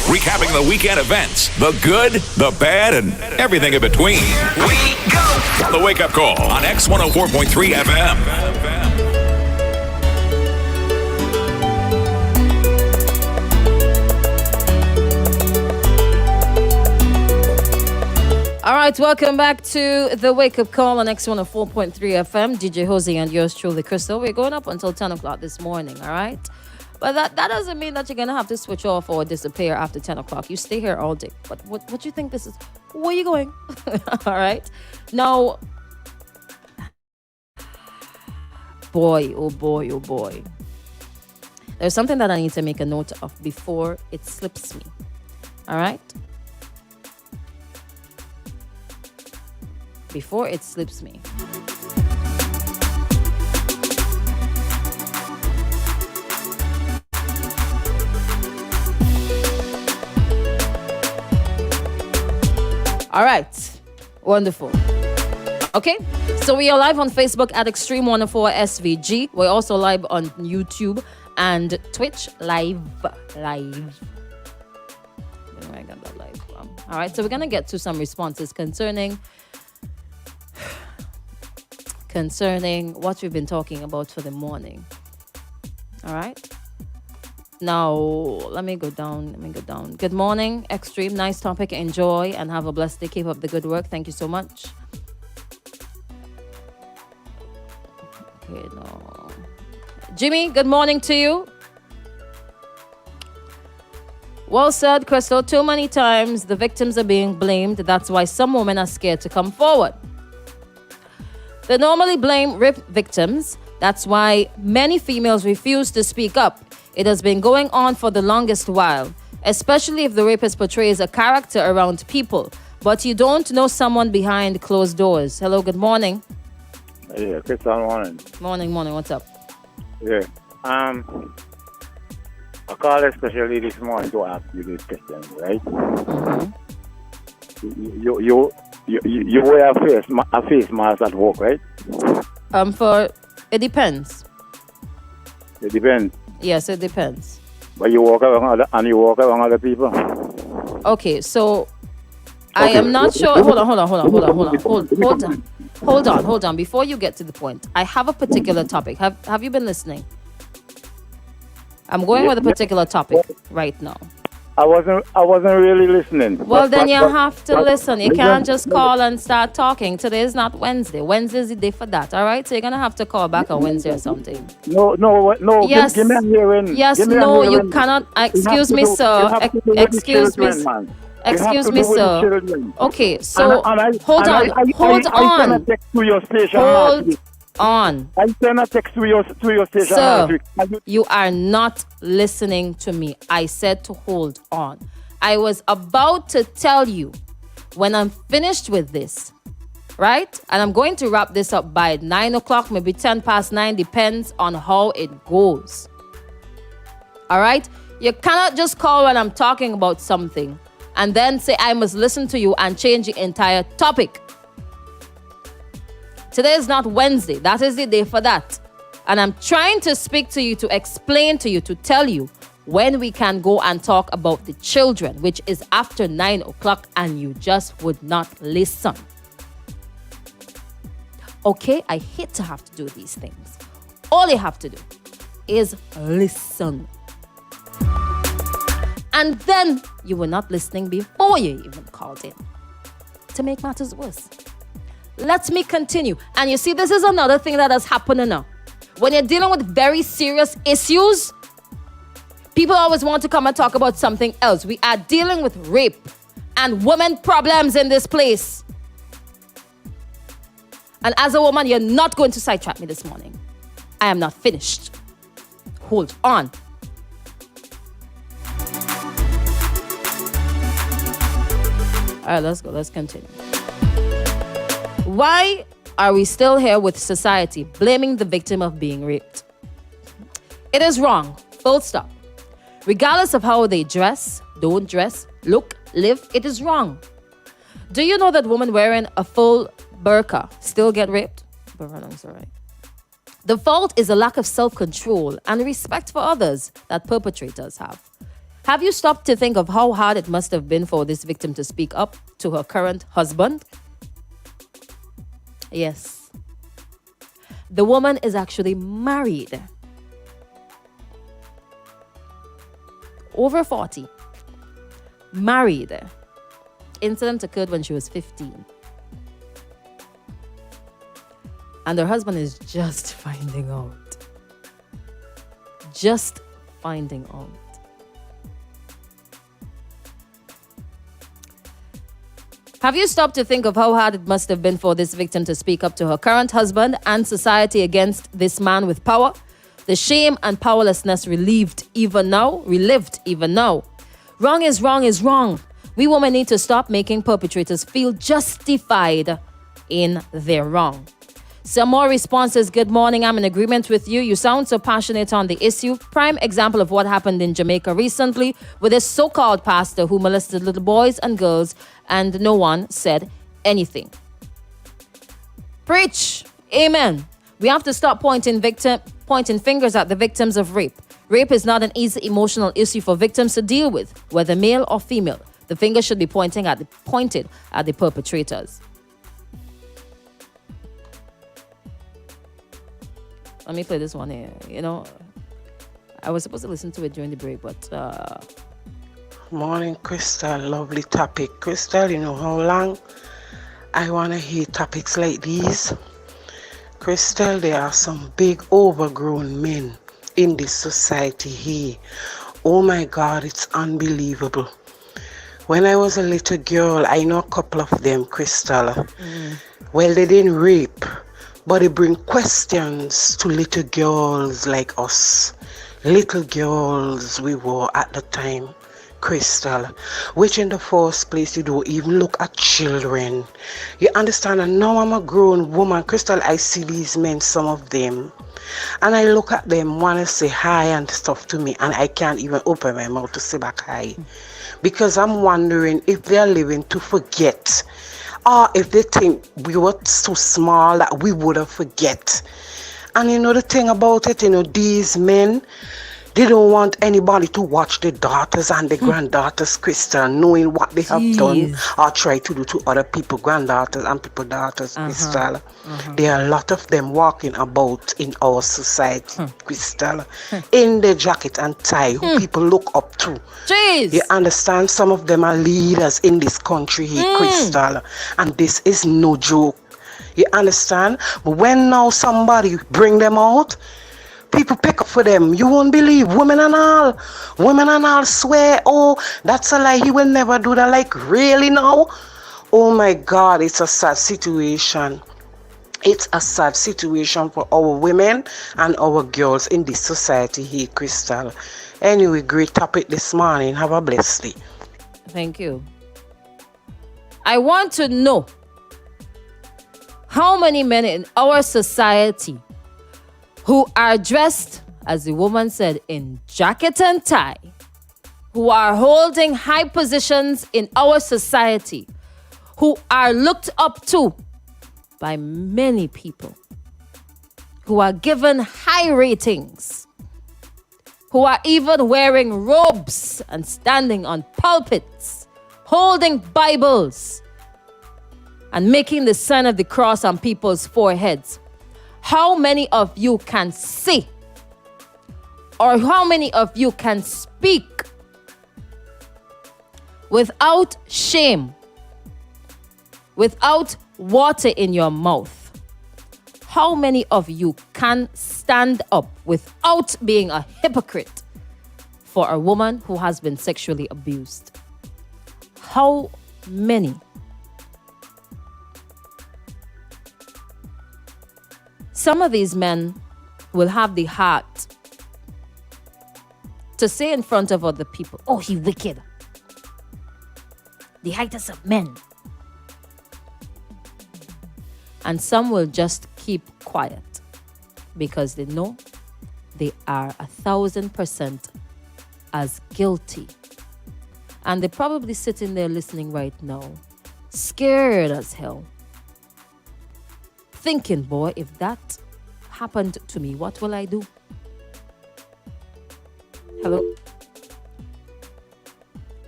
recapping the weekend events, the good, the bad, and everything in between. We go! The Wake Up Call on X104.3 FM. All right, welcome back to the Wake Up Call on X104.3 FM. DJ Jose and yours truly, Crystal. We're going up until 10 o'clock this morning, all right? But that doesn't mean that you're going to have to switch off or disappear after 10 o'clock. You stay here all day. But what do you think this is? Where are you going? All right? Now, boy, oh boy, oh boy. There's something that I need to make a note of before it slips me. All right? Before it slips me. All right. Wonderful. Okay. So we are live on Facebook at Extreme 104 SVG. We're also live on YouTube and Twitch live. Where do I get that live from? All right. So we're going to get to some responses concerning what we've been talking about for the morning. All right. Now, let me go down. Good morning, Extreme. Nice topic. Enjoy and have a blessed day. Keep up the good work. Thank you so much. Okay, no. Jimmy, good morning to you. Well said, Crystal. Too many times the victims are being blamed. That's why some women are scared to come forward. They normally blame rape victims. That's why many females refuse to speak up. It has been going on for the longest while, especially if the rapist portrays a character around people, but you don't know someone behind closed doors. Hello, good morning. Yeah, Crystal, morning. Morning, what's up? Yeah. I called especially this morning to ask you this question, right? Mm-hmm. You wear a face mask at work, right? It depends. It depends. Yes, it depends. But you walk around other people. Okay, so I am not sure. Hold on. Before you get to the point, I have a particular topic. Have you been listening? I'm going with a particular topic right now. I wasn't really listening. Well, then you have to listen. You can't just call and start talking. Today is not Wednesday. Wednesday is the day for that, all right? So you're going to have to call back on Wednesday or something. No. Yes. Give me a hearing. Yes, no, you cannot. Excuse me, sir. Excuse me, sir. Okay, so hold on. I sent a text to your station last week. I sent a text to your station last week. You are not listening to me. I said to hold on. I was about to tell you when I'm finished with this, right? And I'm going to wrap this up by 9 o'clock, maybe 10 past 9, depends on how it goes. All right? You cannot just call when I'm talking about something and then say I must listen to you and change the entire topic. Today is not Wednesday. That is the day for that. And I'm trying to speak to you, to explain to you, to tell you when we can go and talk about the children, which is after 9 o'clock, and you just would not listen. Okay? I hate to have to do these things. All you have to do is listen. And then you were not listening before you even called in. To make matters worse. Let me continue. And you see, this is another thing that has happened now. When you're dealing with very serious issues, people always want to come and talk about something else. We are dealing with rape and women problems in this place. And as a woman, you're not going to sidetrack me this morning. I am not finished. Hold on. All right, let's go. Let's continue. Why are we still here with society blaming the victim of being raped? It is wrong. Full stop. Regardless of how they dress, don't dress, look, live, it is wrong. Do you know that women wearing a full burqa still get raped? Burqa's all right. The fault is a lack of self-control and respect for others that perpetrators have. Have you stopped to think of how hard it must have been for this victim to speak up to her current husband? Yes. The woman is actually married. Over 40. Married. Incident occurred when she was 15. And her husband is just finding out. Just finding out. Have you stopped to think of how hard it must have been for this victim to speak up to her current husband and society against this man with power? The shame and powerlessness relived even now. Wrong is wrong is wrong. We women need to stop making perpetrators feel justified in their wrong. Some more responses. Good morning. I'm in agreement with you. You sound so passionate on the issue. Prime example of what happened in Jamaica recently with this so-called pastor who molested little boys and girls and no one said anything. Preach. Amen. We have to stop pointing fingers at the victims of rape. Rape is not an easy emotional issue for victims to deal with, whether male or female. The finger should be pointed at the perpetrators. Let me play this one here. You know, I was supposed to listen to it during the break, but... Morning, Crystal. Lovely topic. Crystal, you know how long I want to hear topics like these? Crystal, there are some big overgrown men in this society here. Oh my God, it's unbelievable. When I was a little girl, I know a couple of them, Crystal. Well, they didn't rape, but they bring questions to little girls like us. Little girls we were at the time, Crystal. Which in the first place, you don't even look at children. You understand? And now I'm a grown woman, Crystal. I see these men, some of them. And I look at them, want to say hi and stuff to me. And I can't even open my mouth to say back hi. Because I'm wondering if they're living to forget. Or if they think we were so small that we would have forget. And you know the thing about it, you know, these men, they don't want anybody to watch their daughters and their granddaughters, Crystal, knowing what they have done or try to do to other people, granddaughters and people daughters, Crystal. There are a lot of them walking about in our society, Crystal, in their jacket and tie, who people look up to. Jeez. You understand? Some of them are leaders in this country here, Crystal, and this is no joke. You understand? But when now somebody bring them out, people pick up for them. You won't believe. Women and all swear, oh, that's a lie. He will never do that. Like, really now? Oh my God, it's a sad situation. It's a sad situation for our women and our girls in this society here, Crystal. Anyway, great topic this morning. Have a blessed day. Thank you. I want to know how many men in our society who are dressed, as the woman said, in jacket and tie, who are holding high positions in our society, who are looked up to by many people, who are given high ratings, who are even wearing robes and standing on pulpits, holding Bibles, and making the sign of the cross on people's foreheads. How many of you can say, or how many of you can speak without shame, without water in your mouth? How many of you can stand up without being a hypocrite for a woman who has been sexually abused? How many? Some of these men will have the heart to say in front of other people, oh, he wicked. The heightest of men. And some will just keep quiet because they know they are 1,000% as guilty. And they're probably sitting there listening right now, scared as hell. Thinking, boy, if that happened to me, what will I do? Hello?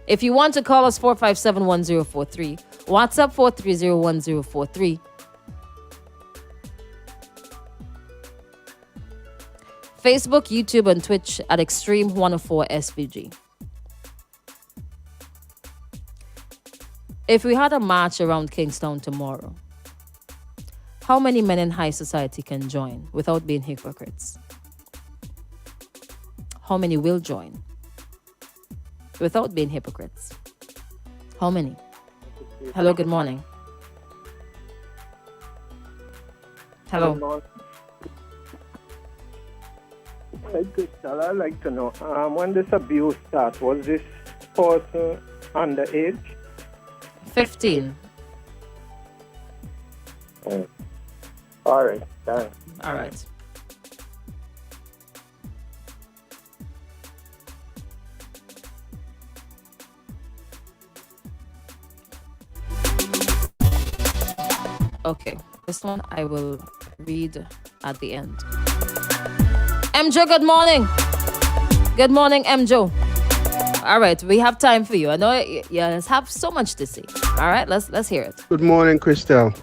If you want to call us, 457-1043. WhatsApp 430-1043. Facebook, YouTube, and Twitch at Extreme 104 SVG. If we had a march around Kingstown tomorrow, how many men in high society can join without being hypocrites? How many will join without being hypocrites? How many? Hello, good morning. Hello. Hey, Crystal, I'd like to know, when this abuse started, was this person underage? 15. All right, thanks. All right. Okay, this one I will read at the end. MJ, good morning. Good morning, MJ. All right, we have time for you. I know you have so much to say. All right, let's hear it. Good morning, Christelle.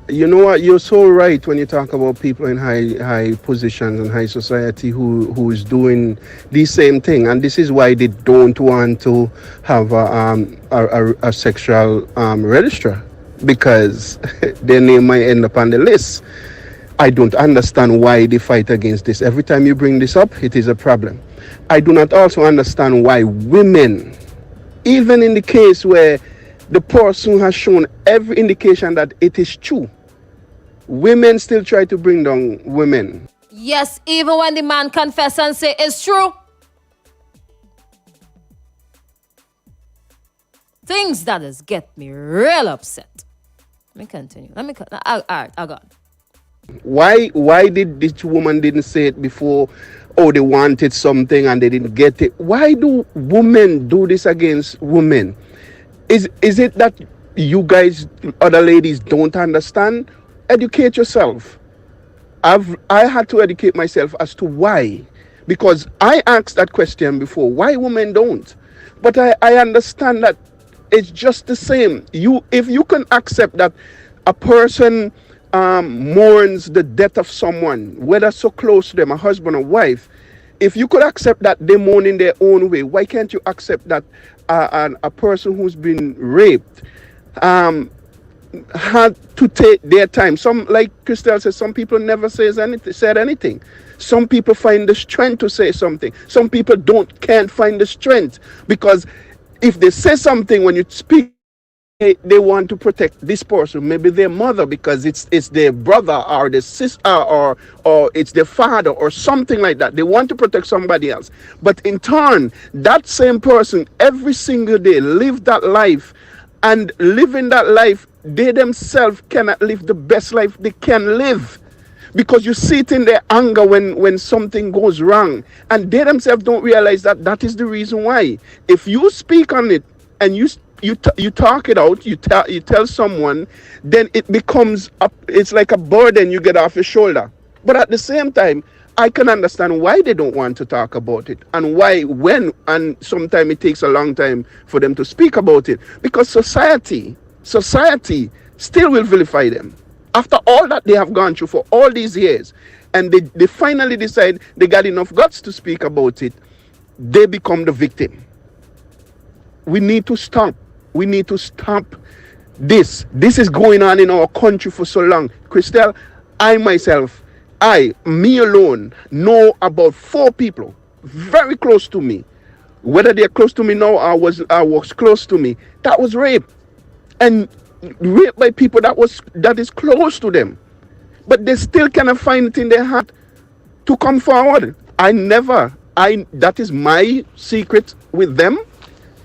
You know what? You're so right when you talk about people in high positions and high society who is doing the same thing, and this is why they don't want to have a sexual registrar, because their name might end up on the list. I don't understand why they fight against this. Every time you bring this up, it is a problem. I do not also understand why women, even in the case where the person has shown every indication that it is true, women still try to bring down women. Yes, even when the man confess and say it's true. Things that has get me real upset. Let me continue. All right, I'll go on. Why did this woman didn't say it before? Oh, they wanted something and they didn't get it. Why do women do this against women? Is it that you guys, other ladies, don't understand? Educate yourself. I had to educate myself as to why, because I asked that question before. Why women don't? But I understand that it's just the same. If you can accept that a person mourns the death of someone, whether so close to them, a husband or wife, if you could accept that they mourn in their own way, why can't you accept that a person who's been raped had to take their time? Some, like Christelle says, some people never said anything. Some people find the strength to say something. Some people can't find the strength, because if they say something, when you speak, they want to protect this person, maybe their mother, because it's their brother or their sister, or it's their father or something like that. They want to protect somebody else. But in turn, that same person every single day live that life, and living that life, they themselves cannot live the best life they can live, because you see it in their anger when something goes wrong, and they themselves don't realize that is the reason why. If you speak on it and you talk it out, you tell someone, then it becomes it's like a burden you get off your shoulder. But at the same time, I can understand why they don't want to talk about it, and and sometimes it takes a long time for them to speak about it, because society still will vilify them after all that they have gone through for all these years, and they finally decide they got enough guts to speak about it. They become the victim. We need to stop. We need to stop this. This is going on in our country for so long. Christelle, me alone, know about 4 people very close to me, whether they're close to me now or was close to me, that was raped, and raped by people that is close to them, but they still cannot find it in their heart to come forward. That is my secret with them.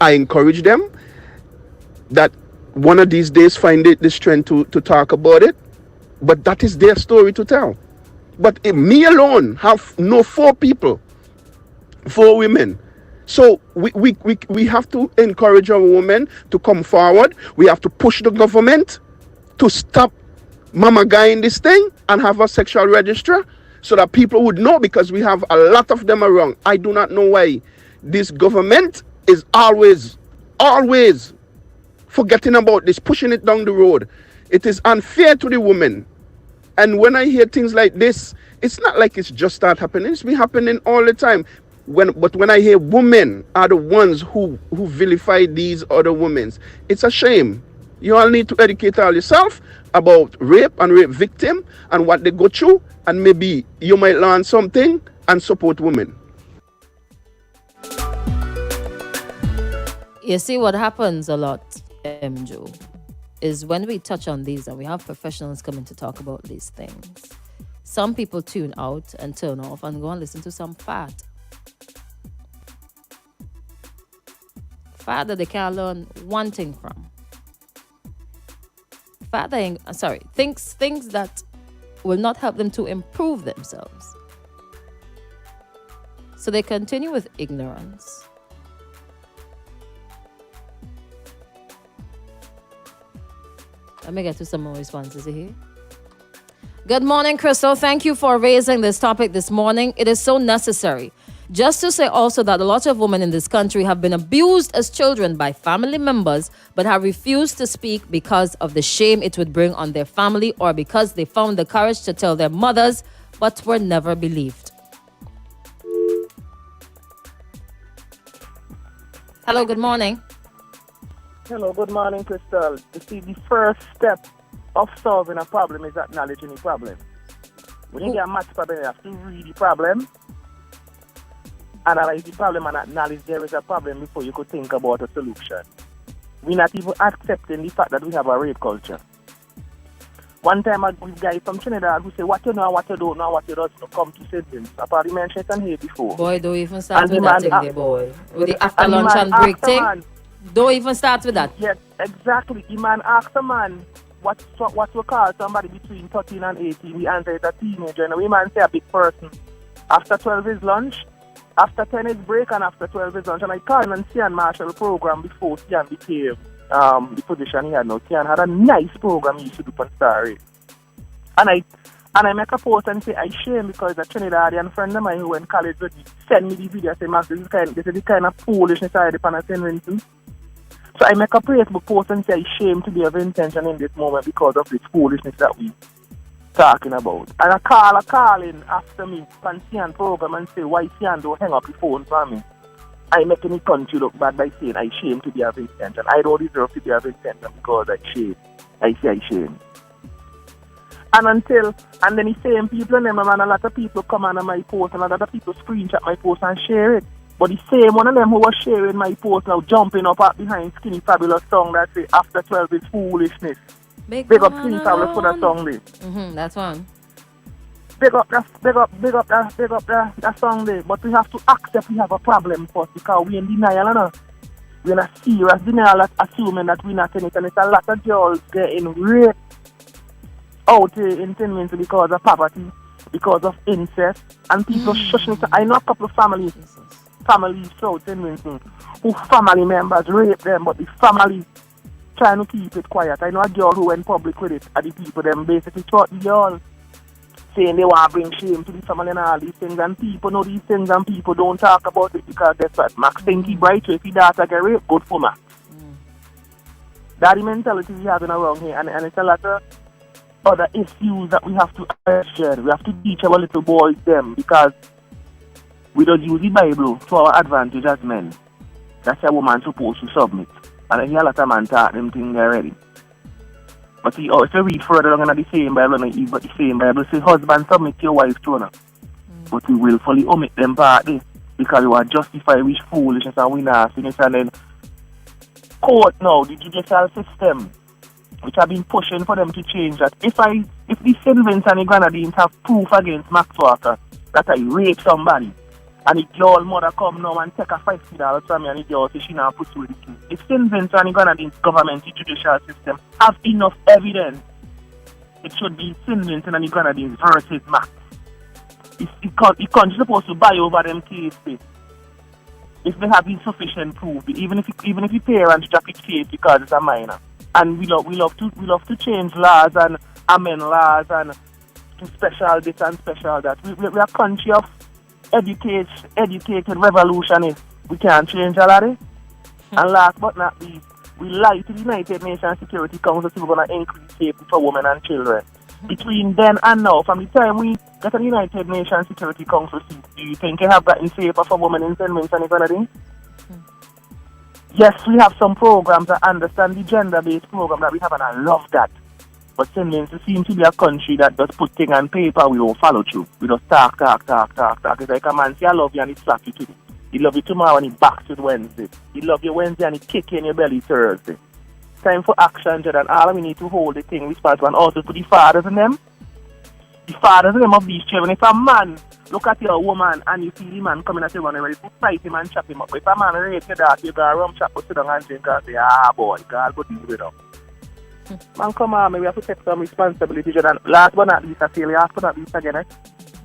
I encourage them that one of these days find the strength to talk about it, but that is their story to tell. But if me alone have 4 people, 4 women. So we have to encourage our women to come forward. We have to push the government to stop mama guy in this thing and have a sexual registrar, so that people would know, because we have a lot of them around. I do not know why this government is always forgetting about this, pushing it down the road. It is unfair to the women. And when I hear things like this, it's not like it's just start happening. It's been happening all the time. But when I hear women are the ones who vilify these other women, it's a shame. You all need to educate all yourself about rape and rape victim and what they go through, and maybe you might learn something and support women. You see, what happens a lot, Joe, is when we touch on these and we have professionals coming to talk about these things, some people tune out and turn off and go and listen to some fat that they can't learn one thing from. Things that will not help them to improve themselves. So they continue with ignorance. Let me get to some more responses here. Good morning, Crystal. Thank you for raising this topic this morning. It is so necessary. Just to say also that a lot of women in this country have been abused as children by family members, but have refused to speak because of the shame it would bring on their family, or because they found the courage to tell their mothers, but were never believed. Hello, good morning. Hello, good morning, Crystal. You see, the first step of solving a problem is acknowledging the problem. When you get a math problem, you have to read the problem, analyze the problem, and acknowledge there is a problem before you could think about a solution. We're not even accepting the fact that we have a rape culture. One time, a guy from Trinidad who said, what you know, what you don't know, what you don't know, come to sentence. I probably mentioned it here before. Boy, don't even start with that thing there, boy. With the after lunch and break thing. Don't even start with that. Yes, exactly. The man asked a man what we call somebody between 13 and 18. The answer is a teenager. And we man say a big person. After 12 is lunch, after 10 is break, and after 12 is lunch. And I called him and Sian Marshall program before Sian became the position he had now. Sian had a nice program he used to do on Star. And I make a post and say I shame because a Trinidadian friend of mine who went to college with me send me the video and say, Max, this is the kind of foolishness I had upon St. Vincent. So I make a Facebook post and say I shame to be of intention in this moment because of this foolishness that we talking about. And I call in after me from Sian program and say, why Sian don't hang up the phone for me? I making the country look bad by saying I shame to be of intention. I don't deserve to be of intention because I shame. I say I shame. And then the same people and them, and a lot of people come on my post and a lot of people screenshot my post and share it. But the same one of them who was sharing my post now jumping up behind Skinny Fabulous song that say after 12 is foolishness. Big up Skinny Fabulous for that song there. That's one. Big up that song there. But we have to accept we have a problem first because we in denial, no? We're in a serious denial, assuming that we're not in it. And it's a lot of girls getting raped out in St. Vincent because of poverty, because of incest, and people shushing it. I know a couple of families out St. Vincent who family members rape them, but the family trying to keep it quiet. I know a girl who went public with it, and the people them basically taught the girl, saying they want to bring shame to the family and all these things, and people know these things and people don't talk about it because guess what? Max think he bright, so if he daughter get raped, good for Max. That's the mentality we having around here, and it's a lot of other issues that we have to share. We have to teach our little boys them because we don't use the Bible to our advantage as men. That's a woman supposed to submit. And I hear a lot of men talk them things already. But see, if you read further along in the same Bible, but the same Bible says, husband, submit to your wife too. But we will fully omit them part there because we want to justify which foolishness and we nastiness. And then court now, the judicial system, which have been pushing for them to change that. If the St. Vincent and the Grenadines have proof against Max Walker that I raped somebody, and the girl mother come now and take a $50 from me and the girl say she now pursue the case. If St. Vincent and the Grenadines government, the judicial system, have enough evidence, it should be St. Vincent and the Grenadines versus Max. The country is supposed to buy over them cases if they have insufficient proof, even if the parents drop it case because it's a minor. And we love to change laws and amend laws and to special this and special that. We are a country of educated revolutionists. We can't change all of it. And last but not least, we lie to the United Nations Security Council to we're going to increase safety for women and children. Between then and now, from the time we get a United Nations Security Council seat, do you think you have gotten safer for women in St. Vincent and Grenadines? Yes, we have some programs that understand the gender-based program that we have, and I love that. But St. Vincent seems to be a country that just put things on paper, we won't follow through. We just talk. It's like a man say, I love you, and he slap you today. He love you tomorrow, and he backs you Wednesday. He love you Wednesday, and he kick you in your belly Thursday. Time for action, Jed, and all we need to hold the thing responsible, and also for the fathers in them. The fathers in them of these children. If a man look at your woman and you see the man coming at you and ready to fight him and chop him up. But if a man rape your daughter, you got a rum chop, sit down and drink and say, boy, God, go deal with him. Man, come on, man, we have to take some responsibility, Jed. And last but not least, I say last but not least again, eh?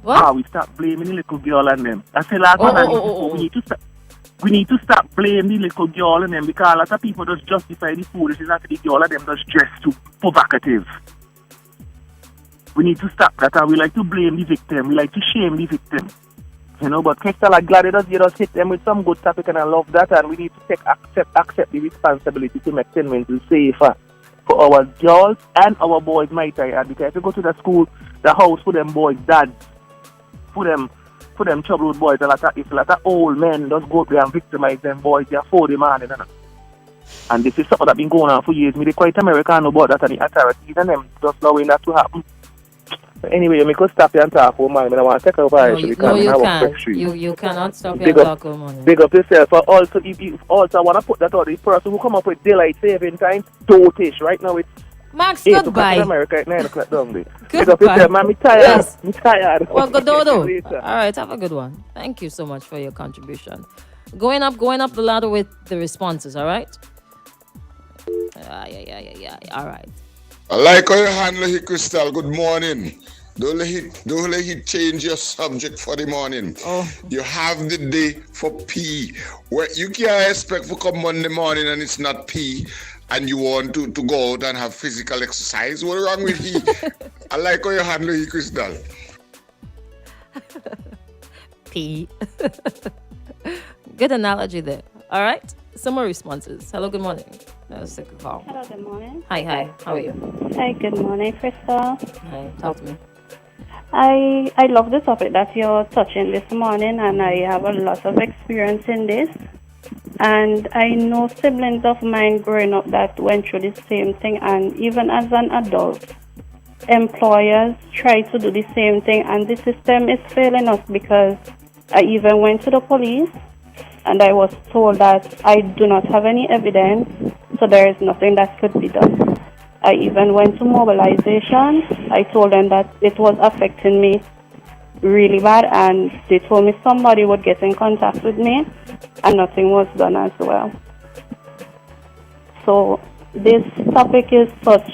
What? We start blaming the little girl and them. I say last but not least, we need to stop blaming the little girl and them, because a lot of people just justify the foolishness after the girl and them just dress too provocative. We need to stop that, and we like to blame the victim. We like to shame the victim. You know, but Crystal, I'm glad you just hit them with some good topic, and I love that, and we need to accept the responsibility to make St. Vincent safer for our girls and our boys, might I add, because if you go to the school, the house for them boys, dads, for them troubled boys, if a lot of old men just go up there and victimize them boys, they are for the man, you know. And this is something that's been going on for years. Me, they quite American about that, and the authorities and them just allowing that to happen. But anyway, you could stop and talk, man. I want to take over actually. No, you can't. You cannot stop and talk, man. Big up yourself. Also, I want to put that out. The person who come up with daylight saving time, dotish. Right now it's Max, 8 goodbye. in America at 9 o'clock down there. Goodbye. Big up yourself, man. I'm tired. Yes. I'm tired. Well, good dodo. Later. All right, have a good one. Thank you so much for your contribution. Going up the ladder with the responses, all right? Yeah. All right. I like how you handle it, Crystal. Good morning. Don't let it change your subject for the morning. Oh. You have the day for pee. Where you can't expect to come Monday morning and it's not pee, and you want to go out and have physical exercise. What's wrong with you? I like how you handle it, Crystal. P. Good analogy there. All right. Some more responses. Hello, good morning. That was a call. Hello, good morning. Hi. How are you? Hi, good morning, Crystal. Hi. Talk to me. I love the topic that you're touching this morning, and I have a lot of experience in this. And I know siblings of mine growing up that went through the same thing, and even as an adult, employers try to do the same thing, and the system is failing us, because I even went to the police and I was told that I do not have any evidence, so there is nothing that could be done. I even went to mobilization. I told them that it was affecting me really bad, and they told me somebody would get in contact with me, and nothing was done as well. So this topic is such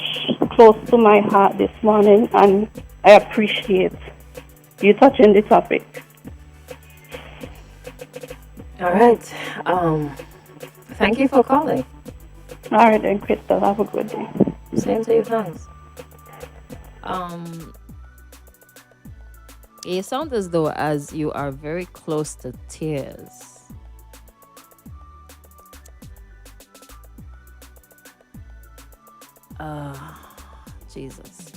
close to my heart this morning, and I appreciate you touching the topic. All right. Thank you for calling. All right then, Crystal. Have a good day. Same to you, thanks. You sound as though as you are very close to tears. Jesus.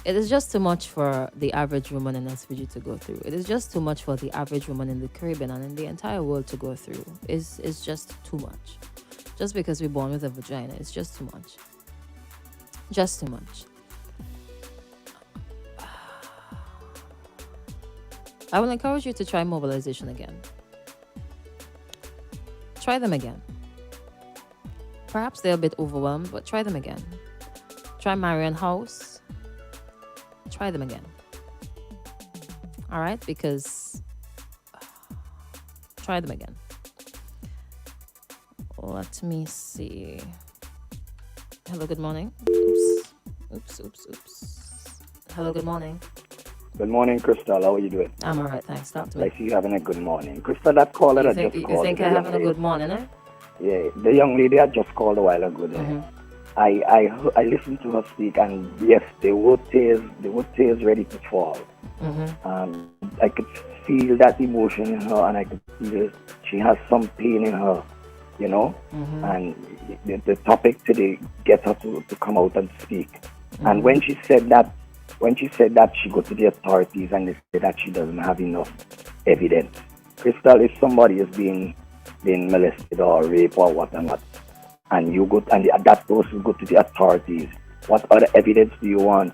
It is just too much for the average woman in SVG to go through. It is just too much for the average woman in the Caribbean and in the entire world to go through. It's just too much. Just because we're born with a vagina, it's just too much. Just too much. I will encourage you to try mobilization again. Try them again. Perhaps they're a bit overwhelmed, but try them again. Try Marion House. Try them again. All right? Because try them again. Let me see. Hello, good morning. Oops. Hello, good morning. Good morning, Crystal. How are you doing? I'm all right, thanks. Talk to me. I see you having a good morning. Crystal, that caller that just called. You think I'm having a good morning, eh? Yeah, the young lady that just called a while ago there. Mm-hmm. I listened to her speak, and yes, there were tears ready to fall. Mm-hmm. I could feel that emotion in her, and I could feel she has some pain in her, you know. And the topic today gets her to come out and speak. And when she said that, she go to the authorities and they say that she doesn't have enough evidence. Crystal, if somebody is being molested or raped or what and what, and you go and that person go to the authorities, what other evidence do you want?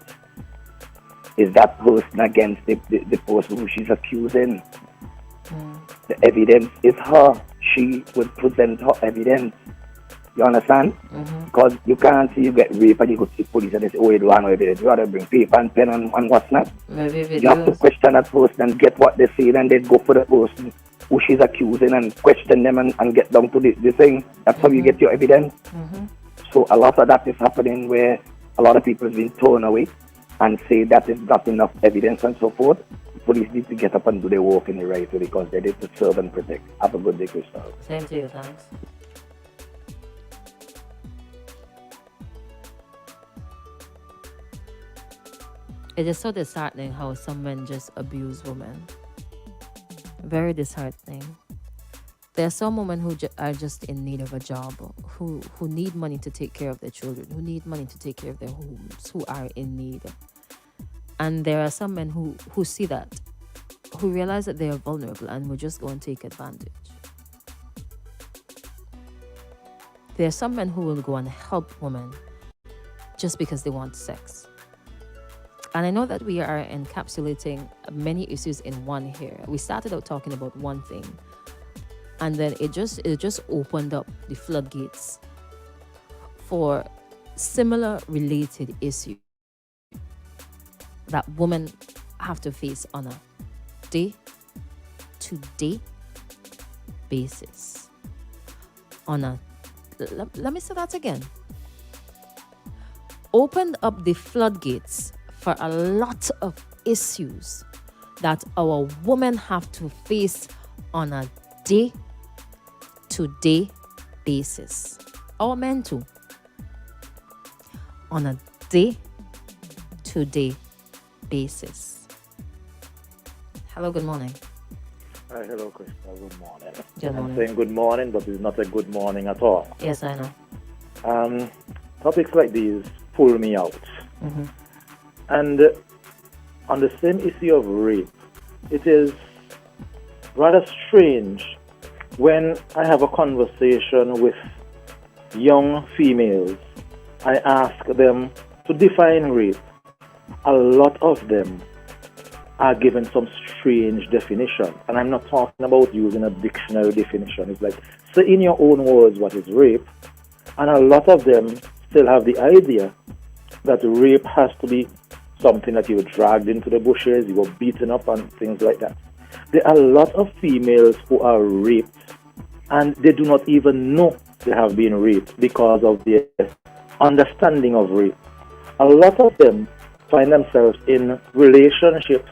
Is that person against the person who she's accusing? The evidence is her. She would present her evidence. You understand? Because you can't say you get raped and you go to the police and they say, oh, you don't have no evidence. You gotta bring paper and pen and what's not. You have to question that person and get what they say, and then go for the person who she's accusing and question them and get down to the thing. That's how you get your evidence. So a lot of that is happening where a lot of people have been thrown away and say that is not enough evidence and so forth. Police need to get up and do their work in the right way because they need to serve and protect. Have a good day, Crystal. Same to you, thanks. It is so disheartening how some men just abuse women. Very disheartening. There are some women who are just in need of a job, who need money to take care of their children, who need money to take care of their homes, who are in need. And there are some men who see that, who realize that they are vulnerable and will just go and take advantage. There are some men who will go and help women just because they want sex. And I know that we are encapsulating many issues in one here. We started out talking about one thing, and then it just opened up the floodgates for similar related issues that women have to face on a day-to-day basis. Let me say that again. Opened up the floodgates for a lot of issues that our women have to face on a day-to-day basis. Our men too. On a day-to-day basis. Hello, good morning. Hi, hello, Crystal. Good morning. Good morning. I'm saying good morning, but it's not a good morning at all. Yes, I know. Topics like these pull me out. And on the same issue of rape, it is rather strange when I have a conversation with young females. I ask them to define rape. A lot of them are given some strange definition. And I'm not talking about using a dictionary definition. It's like, say in your own words what is rape. And a lot of them still have the idea that rape has to be something that you were dragged into the bushes, you were beaten up and things like that. There are a lot of females who are raped and they do not even know they have been raped because of their understanding of rape. A lot of them find themselves in relationships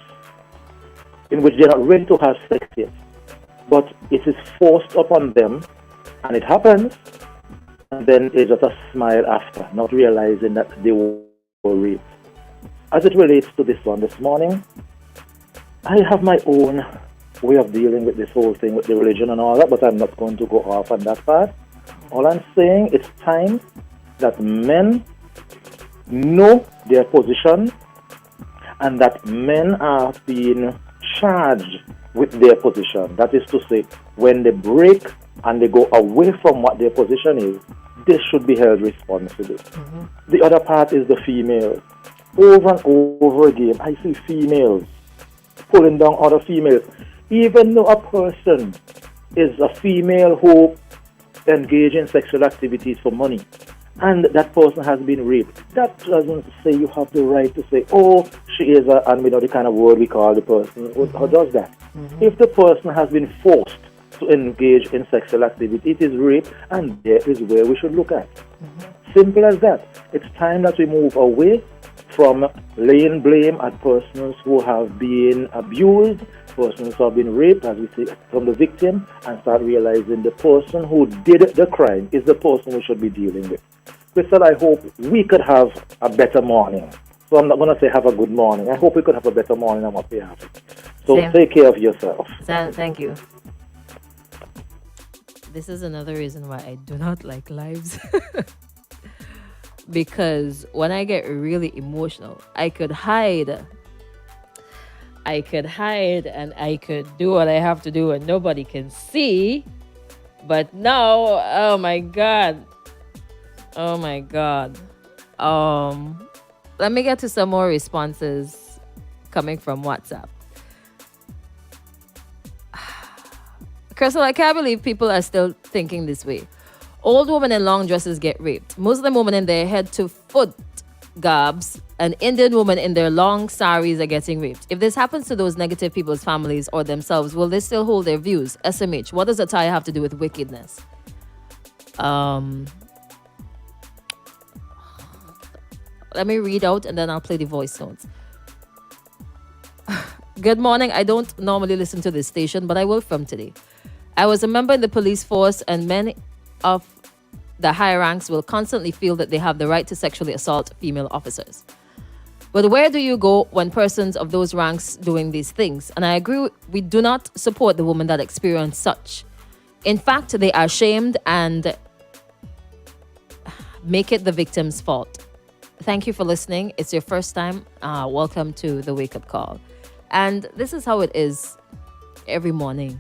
in which they're not ready to have sex yet, but it is forced upon them and it happens, and then they just a smile after, not realizing that they were raped. As it relates to this one this morning, I have my own way of dealing with this whole thing with the religion and all that, but I'm not going to go off on that part. All I'm saying, it's time that men know their position and that men are being charged with their position. That is to say, when they break and they go away from what their position is, they should be held responsible. The other part is the females. Over and over again, I see females pulling down other females. Even though a person is a female who engages in sexual activities for money, and that person has been raped, that doesn't say you have the right to say, oh, she is a, and we know the kind of word we call the person who does that. If the person has been forced to engage in sexual activity, it is rape, and there is where we should look at. Simple as that. It's time that we move away from laying blame at persons who have been abused, persons who have been raped, as we say, from the victim, and start realizing the person who did the crime is the person we should be dealing with. Crystal, I hope we could have a better morning. So I'm not going to say have a good morning. I hope we could have a better morning than what we have. So Same. take care of yourself. Thank you. This is another reason why I do not like lives. Because when I get really emotional, I could hide and I could do what I have to do and nobody can see. But now, oh my God. Let me get to some more responses coming from WhatsApp. Crystal, I can't believe people are still thinking this way. Old women in long dresses get raped. Muslim women in their head to foot garbs and Indian women in their long saris are getting raped. If this happens to those negative people's families or themselves, will they still hold their views? SMH, what does attire have to do with wickedness? Let me read out and then I'll play the voice notes. Good morning. I don't normally listen to this station, but I will from today. I was a member in the police force, and many of the higher ranks will constantly feel that they have the right to sexually assault female officers. But where do you go when persons of those ranks doing these things? And I agree, we do not support the women that experience such. In fact, they are shamed and make it the victim's fault. Thank you for listening. It's your first time. Welcome to the Wake Up Call. And this is how it is every morning.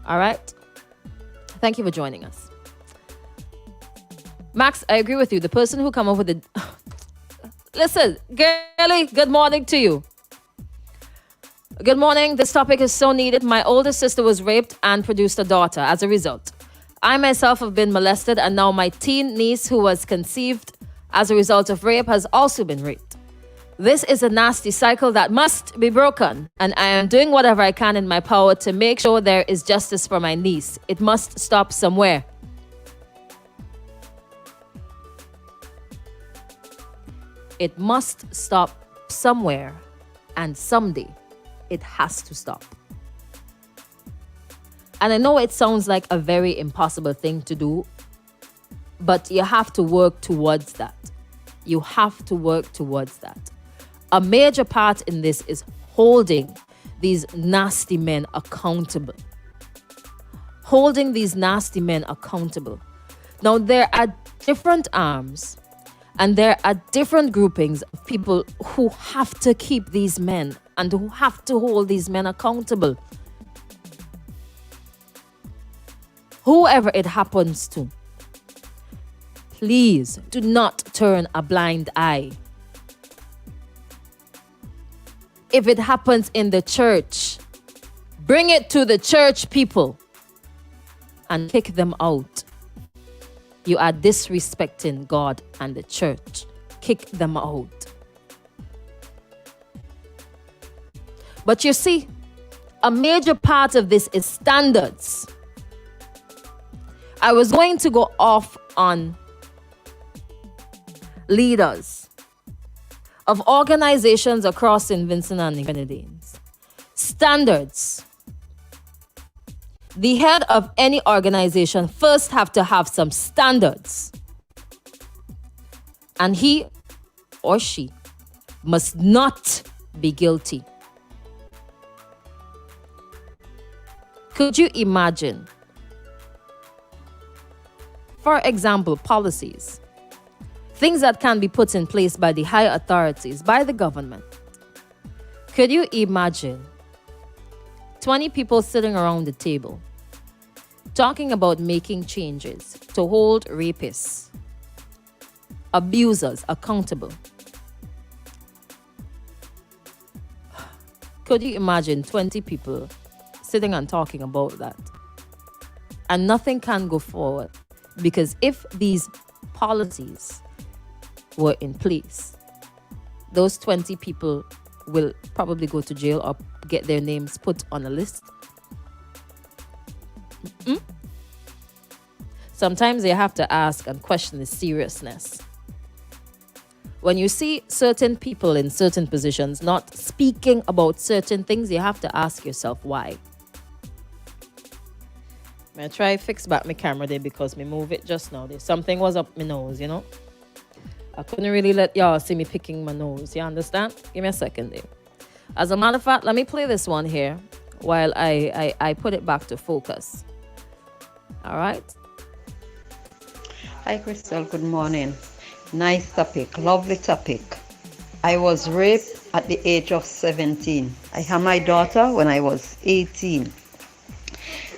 All right? Thank you for joining us. Max, I agree with you. The person who come up with the... Listen, girlie, good morning to you. Good morning. This topic is so needed. My oldest sister was raped and produced a daughter as a result. I myself have been molested, and now my teen niece, who was conceived as a result of rape, has also been raped. This is a nasty cycle that must be broken, and I am doing whatever I can in my power to make sure there is justice for my niece. It must stop somewhere. It must stop somewhere, and someday it has to stop. And I know it sounds like a very impossible thing to do, but you have to work towards that. You have to work towards that. A major part in this is holding these nasty men accountable. Holding these nasty men accountable. Now, there are different arms and there are different groupings of people who have to keep these men and who have to hold these men accountable. Whoever it happens to, please do not turn a blind eye. If it happens in the church, bring it to the church people and kick them out. You are disrespecting God and the church. Kick them out. But you see, a major part of this is standards. I was going to go off on leaders of organizations across St. Vincent and the Grenadines. Standards. The head of any organization first have to have some standards. And he or she must not be guilty. Could you imagine? For example, policies. Things that can be put in place by the higher authorities, by the government. Could you imagine 20 people sitting around the table talking about making changes to hold rapists, abusers accountable? Could you imagine 20 people sitting and talking about that? And nothing can go forward, because if these policies were in place, those 20 people will probably go to jail or get their names put on a list. Sometimes you have to ask and question the seriousness. When you see certain people in certain positions not speaking about certain things, you have to ask yourself why. I try fix back my camera there because me move it just now. There something was up my nose, you know. I couldn't really let y'all see me picking my nose. You understand? Give me a second there. As a matter of fact, let me play this one here while I put it back to focus. All right. Hi, Crystal. Good morning. Nice topic. Lovely topic. I was raped at the age of 17. I had my daughter when I was 18.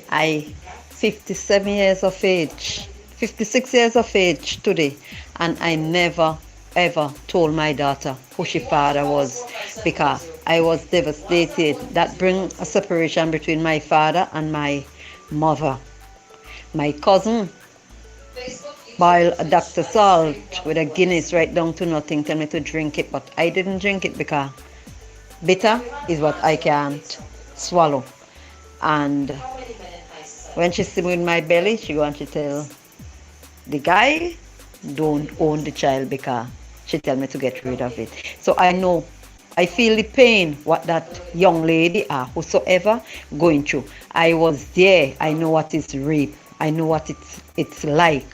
I 57 years of age, 56 years of age today, and I never ever told my daughter who she father was because I was devastated. That bring a separation between my father and my mother. My cousin boiled a Dr. Salt with a Guinness right down to nothing, tell me to drink it, but I didn't drink it because bitter is what I can't swallow. And when she see me in my belly, she go and she tell the guy don't own the child because she tell me to get rid of it. So I know, I feel the pain what that young lady or whosoever going through. I was there. I know what is rape. I know what it's like.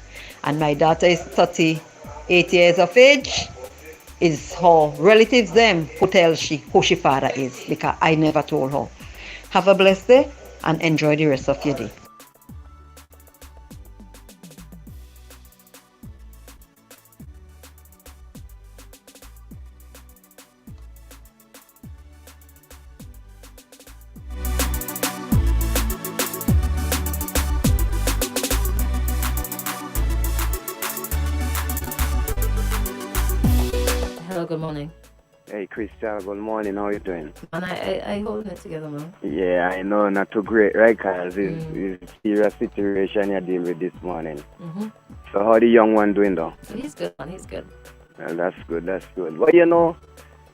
And my daughter is 38 years of age. Is her relatives them who tell she who she father is because I never told her. Have a blessed day and enjoy the rest of your day. Hello, good morning. Hey, Crystal, good morning. How you doing? And I holding it together, man. Yeah, I know, not too great, right? Because it's a serious situation you deal with this morning. Mm-hmm. So how the young one doing, though? He's good, man. He's good. Well, that's good, that's good. But, you know,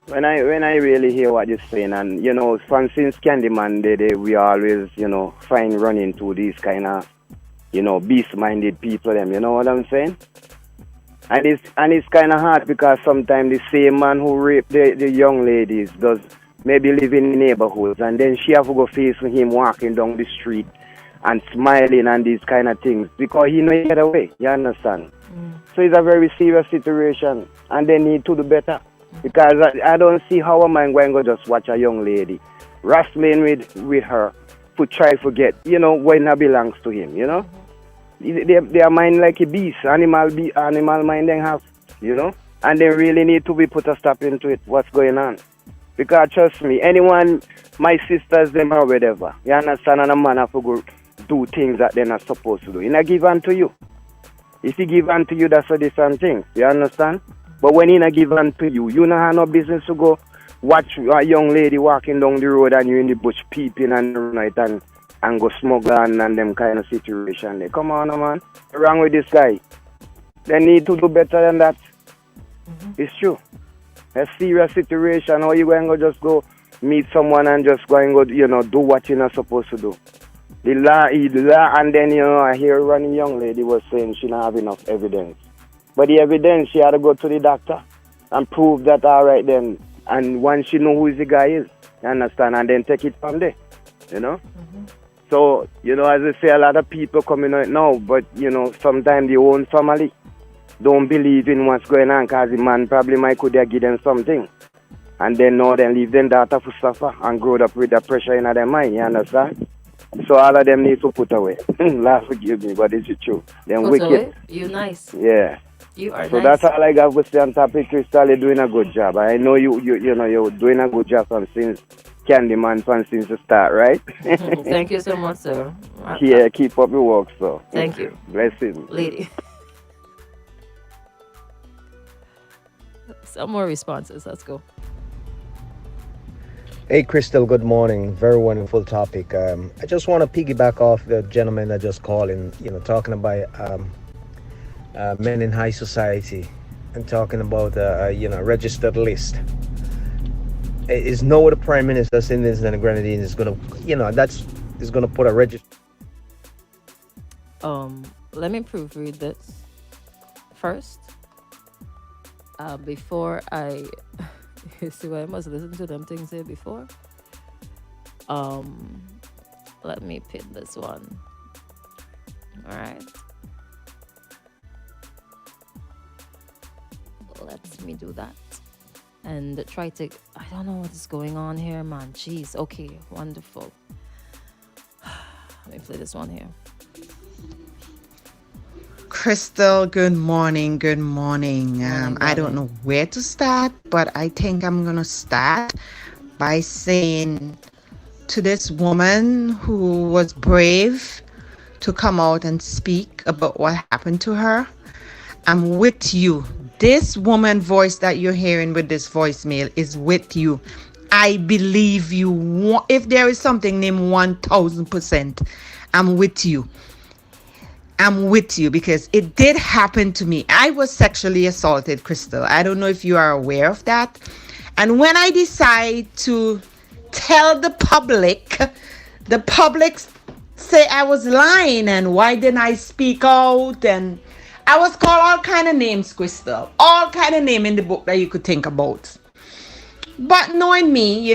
when I really hear what you're saying, and, you know, from since CLERGYMAN, we always, you know, find running to these kind of, you know, beast-minded people, them, you know what I'm saying? And it's kind of hard because sometimes the same man who raped the young ladies does maybe live in the neighborhoods, and then she have to go face him walking down the street and smiling and these kind of things because he know he get away. You understand? So it's a very serious situation, and they need to do better because I don't see how a man going to just watch a young lady wrestling with her to try to get, you know, when it belongs to him, you know? They are mind like a beast, animal mind they have, you know, and they really need to be put a stop into it, what's going on. Because trust me, anyone, my sisters, them or whatever, you understand, and a man have to go do things that they're not supposed to do. He not give unto you. If he give unto you, that's a different thing, you understand? But when he not give unto you, you don't have no business to go watch a young lady walking down the road and you in the bush peeping and right and go smuggle and them kind of situation. Come on, man. What's wrong with this guy? They need to do better than that. It's true. A serious situation. How you going to just go meet someone and just go and go, you know, do what you're not supposed to do? The law, and then, you know, I hear one young lady was saying she don't have enough evidence. But the evidence, she had to go to the doctor and prove that, all right, then. And once she know who the guy is, you understand, and then take it from there, you know? So, you know, as I say, a lot of people coming out now, but, you know, sometimes the own family don't believe in what's going on because the man probably might could have give them something. And then now they leave them daughter to suffer and grow up with the pressure in their mind, you understand? So all of them need to put away. Laugh, forgive me, but it's true. Them Put wicked. away? You nice. Yeah. You are So nice. that's all I got to say on topic, Crystal. You're doing a good job. I know you know, you're doing a good job from since CLERGYMAN from since the start, right? Thank you so much, sir. Yeah, keep up your work, so. Thank you. Blessings. Lady. Some more responses. Let's go. Hey, Crystal, good morning. Very wonderful topic. I just want to piggyback off the gentleman that just called in, you know, talking about men in high society and talking about, you know, registered list. Is no the Prime Minister saying this and the Grenadines is going to, you know, is going to put a register. Let me proofread this first. Before I see, I must listen to them things here before. Let me pin this one. All right. Let me do that. and try to. I don't know what is going on here, man. Jeez. Okay, wonderful. Let me play this one here. Crystal, good morning. Good morning. I don't know where to start, but I think I'm going to start by saying to this woman who was brave to come out and speak about what happened to her, I'm with you. This woman voice that you're hearing with this voicemail is with you. I believe you. If there is something named 1000%, I'm with you. I'm with you because it did happen to me. I was sexually assaulted, Crystal. I don't know if you are aware of that. And when I decide to tell the public say I was lying and why didn't I speak out? And I was called all kind of names, Crystal. All kind of name in the book that you could think about. But knowing me,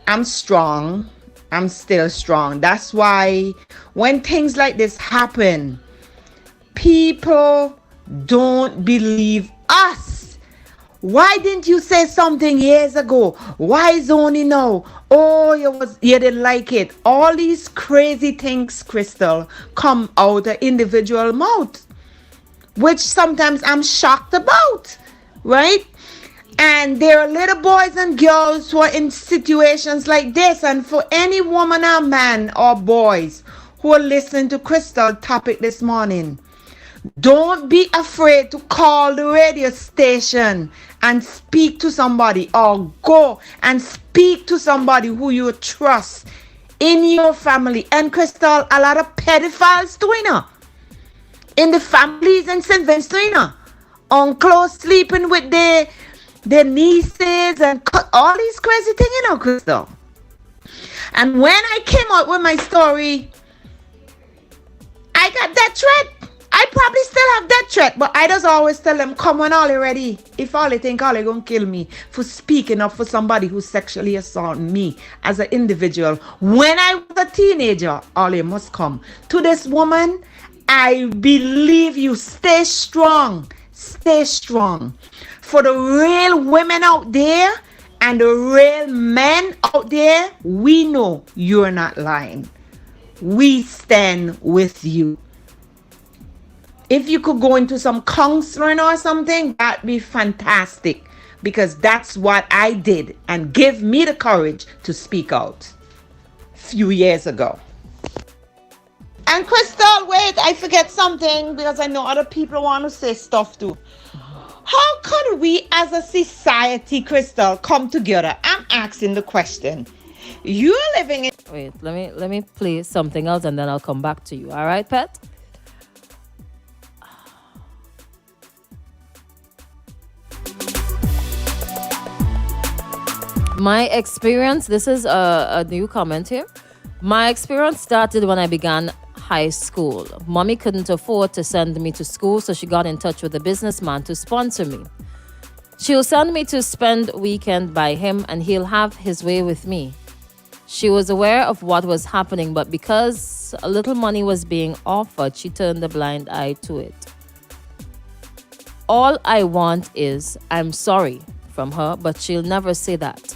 I'm strong. I'm still strong. That's why when things like this happen, people don't believe us. Why didn't you say something years ago? Why is only now? Oh, you didn't like it. All these crazy things, Crystal, come out of individual mouth, which sometimes I'm shocked about, right? And there are little boys and girls who are in situations like this. And for any woman or man or boys who are listening to Crystal's topic this morning, don't be afraid to call the radio station and speak to somebody, or go and speak to somebody who you trust in your family. And Crystal, a lot of pedophiles doing in the families in St. Vincent, uncles sleeping with their nieces and all these crazy things, Crystal. And when I came out with my story, I got that threat. I probably still have that threat, but I just always tell them, come on, all ready. If all they think all they gonna kill me for speaking up for somebody who sexually assaulted me as an individual. When I was a teenager, all they must come. To this woman, I believe you. Stay strong. Stay strong. For the real women out there and the real men out there, we know you're not lying. We stand with you. If you could go into some counseling or something, that'd be fantastic, because that's what I did and gave me the courage to speak out a few years ago. And Crystal, wait, I forget something because I know other people want to say stuff too. How could we as a society, Crystal, come together? I'm asking the question. You're living in... Wait, let me play something else and then I'll come back to you. All right, Pet? My experience, this is a new comment here. My experience started when I began high school. Mommy couldn't afford to send me to school, so she got in touch with a businessman to sponsor me. She'll send me to spend weekend by him and he'll have his way with me. She was aware of what was happening, but because a little money was being offered, she turned a blind eye to it. All I want is, I'm sorry from her, but she'll never say that.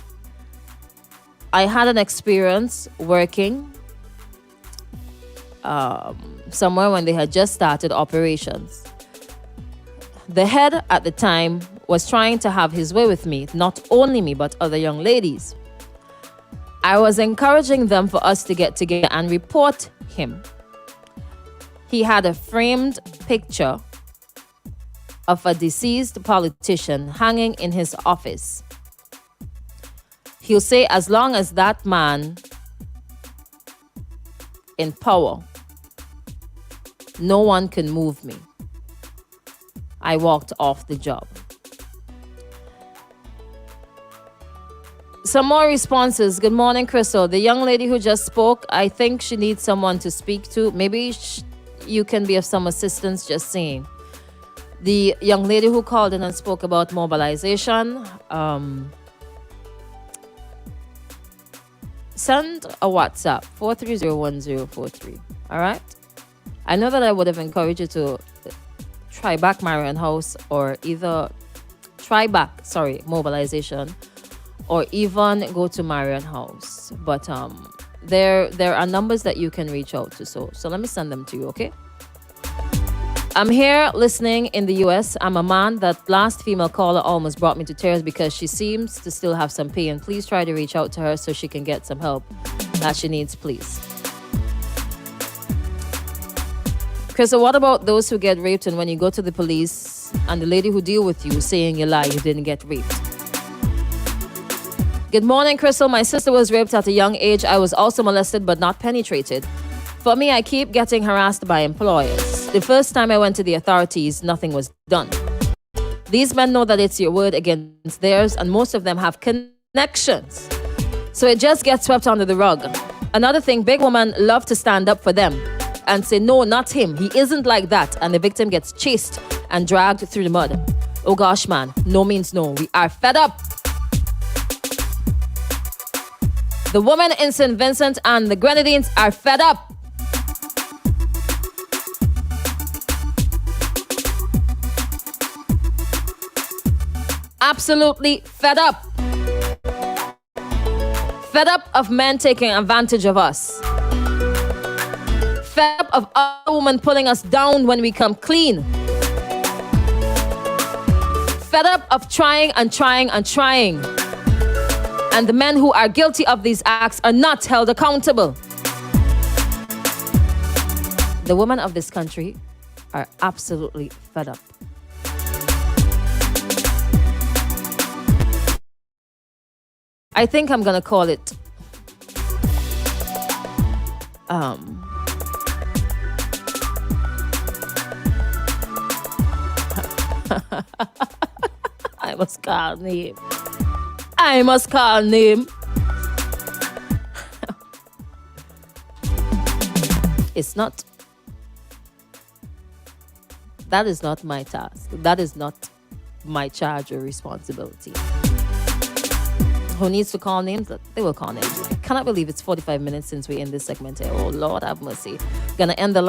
I had an experience working somewhere when they had just started operations. The head at the time was trying to have his way with me, not only me, but other young ladies. I was encouraging them for us to get together and report him. He had a framed picture of a deceased politician hanging in his office. He'll say, as long as that man in power, no one can move me. I walked off the job. Some more responses. Good morning, Crystal. The young lady who just spoke, I think she needs someone to speak to. Maybe you can be of some assistance, just saying. The young lady who called in and spoke about mobilization, send a WhatsApp, 4301043. All right? I know that I would have encouraged you to try back Marion House or either mobilization, or even go to Marion House. But there are numbers that you can reach out to. So let me send them to you, okay? I'm here listening in the US. I'm a man. That last female caller almost brought me to tears because she seems to still have some pain. Please try to reach out to her so she can get some help that she needs, please. Chris, so what about those who get raped and when you go to the police and the lady who deal with you is saying you lie, you didn't get raped? Good morning, Crystal. My sister was raped at a young age. I was also molested but not penetrated. For me, I keep getting harassed by employers. The first time I went to the authorities, nothing was done. These men know that it's your word against theirs, and most of them have connections. So it just gets swept under the rug. Another thing, big women love to stand up for them and say, no, not him. He isn't like that. And the victim gets chased and dragged through the mud. Oh gosh, man, no means no. We are fed up. The women in St. Vincent and the Grenadines are fed up. Absolutely fed up. Fed up of men taking advantage of us. Fed up of other women pulling us down when we come clean. Fed up of trying and trying and trying. And the men who are guilty of these acts are not held accountable. The women of this country are absolutely fed up. I think I'm gonna call it I must call name. It's not. That is not my task. That is not my charge or responsibility. Who needs to call names? They will call names. I cannot believe it's 45 minutes since we end this segment here. Oh, Lord have mercy. Gonna end the